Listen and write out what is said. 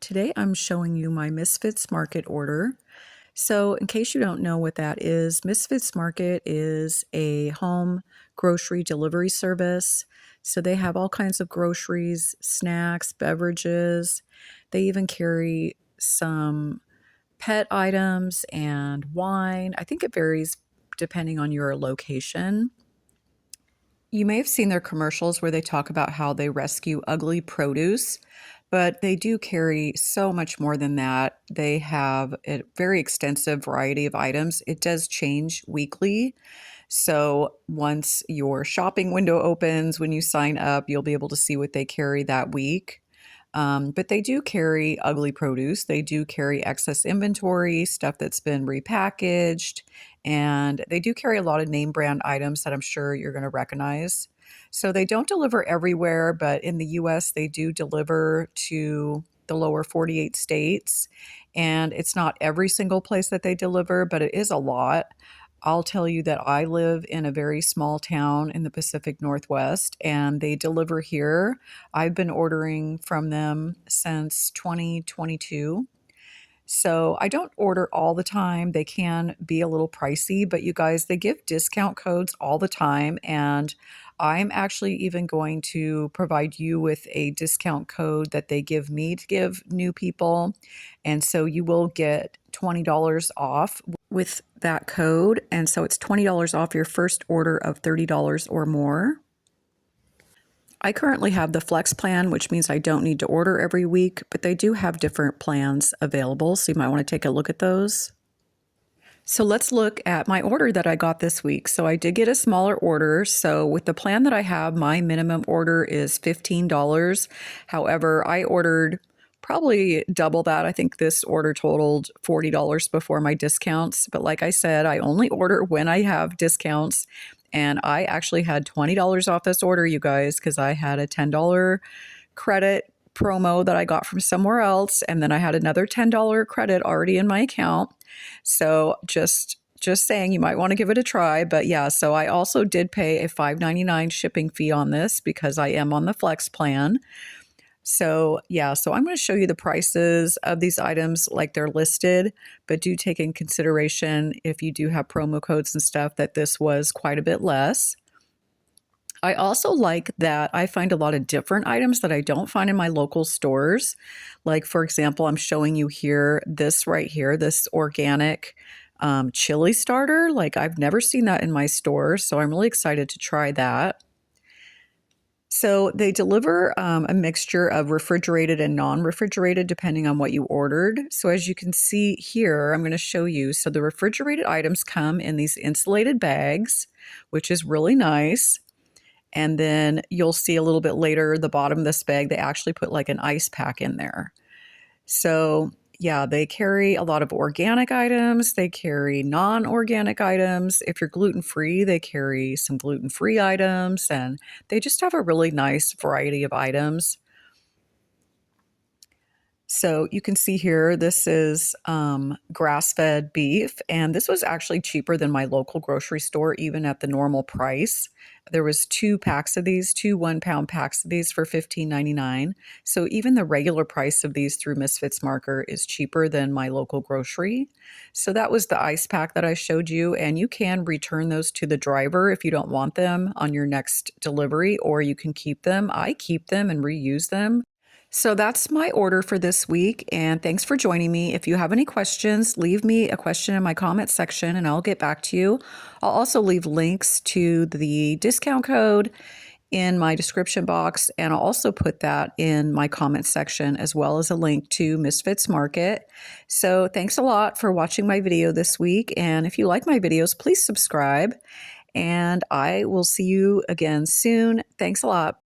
Today I'm showing you my Misfits Market order. So in case you don't know what that is, Misfits Market is a home grocery delivery service. So they have all kinds of groceries, snacks, beverages. They even carry some pet items and wine. I think it varies depending on your location. You may have seen their commercials where they talk about how they rescue ugly produce, but they do carry so much more than that. They have a very extensive variety of items. It does change weekly. So once your shopping window opens, when you sign up, you'll be able to see what they carry that week. But they do carry ugly produce. They do carry excess inventory, stuff that's been repackaged, and they do carry a lot of name brand items that I'm sure you're going to recognize. So they don't deliver everywhere, but in the US, they do deliver to the lower 48 states. And it's not every single place that they deliver, but it is a lot. I'll tell you that I live in a very small town in the Pacific Northwest, and they deliver here. I've been ordering from them since 2022. So I don't order all the time. They can be a little pricey, but you guys, they give discount codes all the time. And I'm actually even going to provide you with a discount code that they give me to give new people. And so you will get $20 off with that code. And so it's $20 off your first order of $30 or more. I currently have the Flex plan, which means I don't need to order every week, but they do have different plans available, so you might want to take a look at those. So let's look at my order that I got this week. So I did get a smaller order. So with the plan that I have, my minimum order is $15. However, I ordered probably double that. I think this order totaled $40 before my discounts. But like I said, I only order when I have discounts. And I actually had $20 off this order, you guys, because I had a $10 credit promo that I got from somewhere else. And then I had another $10 credit already in my account. So just saying, you might want to give it a try. But yeah, so I also did pay a $5.99 shipping fee on this because I am on the Flex plan. So yeah, so I'm going to show you the prices of these items like they're listed, but do take in consideration if you do have promo codes and stuff that this was quite a bit less. I also like that I find a lot of different items that I don't find in my local stores. Like, for example, I'm showing you here, this right here, this organic chili starter. Like, I've never seen that in my store, so I'm really excited to try that. So they deliver a mixture of refrigerated and non-refrigerated depending on what you ordered. So as you can see here, I'm going to show you. So the refrigerated items come in these insulated bags, which is really nice. And then you'll see a little bit later, the bottom of this bag, they actually put like an ice pack in there. So yeah, they carry a lot of organic items. They carry non-organic items. If you're gluten-free, they carry some gluten-free items, and they just have a really nice variety of items. So you can see here, this is grass-fed beef, and this was actually cheaper than my local grocery store, even at the normal price. There was 2 packs of these, 2 1-pound packs of these for $15.99. So even the regular price of these through Misfits Market is cheaper than my local grocery. So that was the ice pack that I showed you, and you can return those to the driver if you don't want them on your next delivery, or you can keep them. I keep them and reuse them. So that's my order for this week, and thanks for joining me. If you have any questions, leave me a question in my comment section and I'll get back to you. I'll also leave links to the discount code in my description box, and I'll also put that in my comment section as well as a link to Misfits Market. So thanks a lot for watching my video this week, and if you like my videos, please subscribe, and I will see you again soon. Thanks a lot.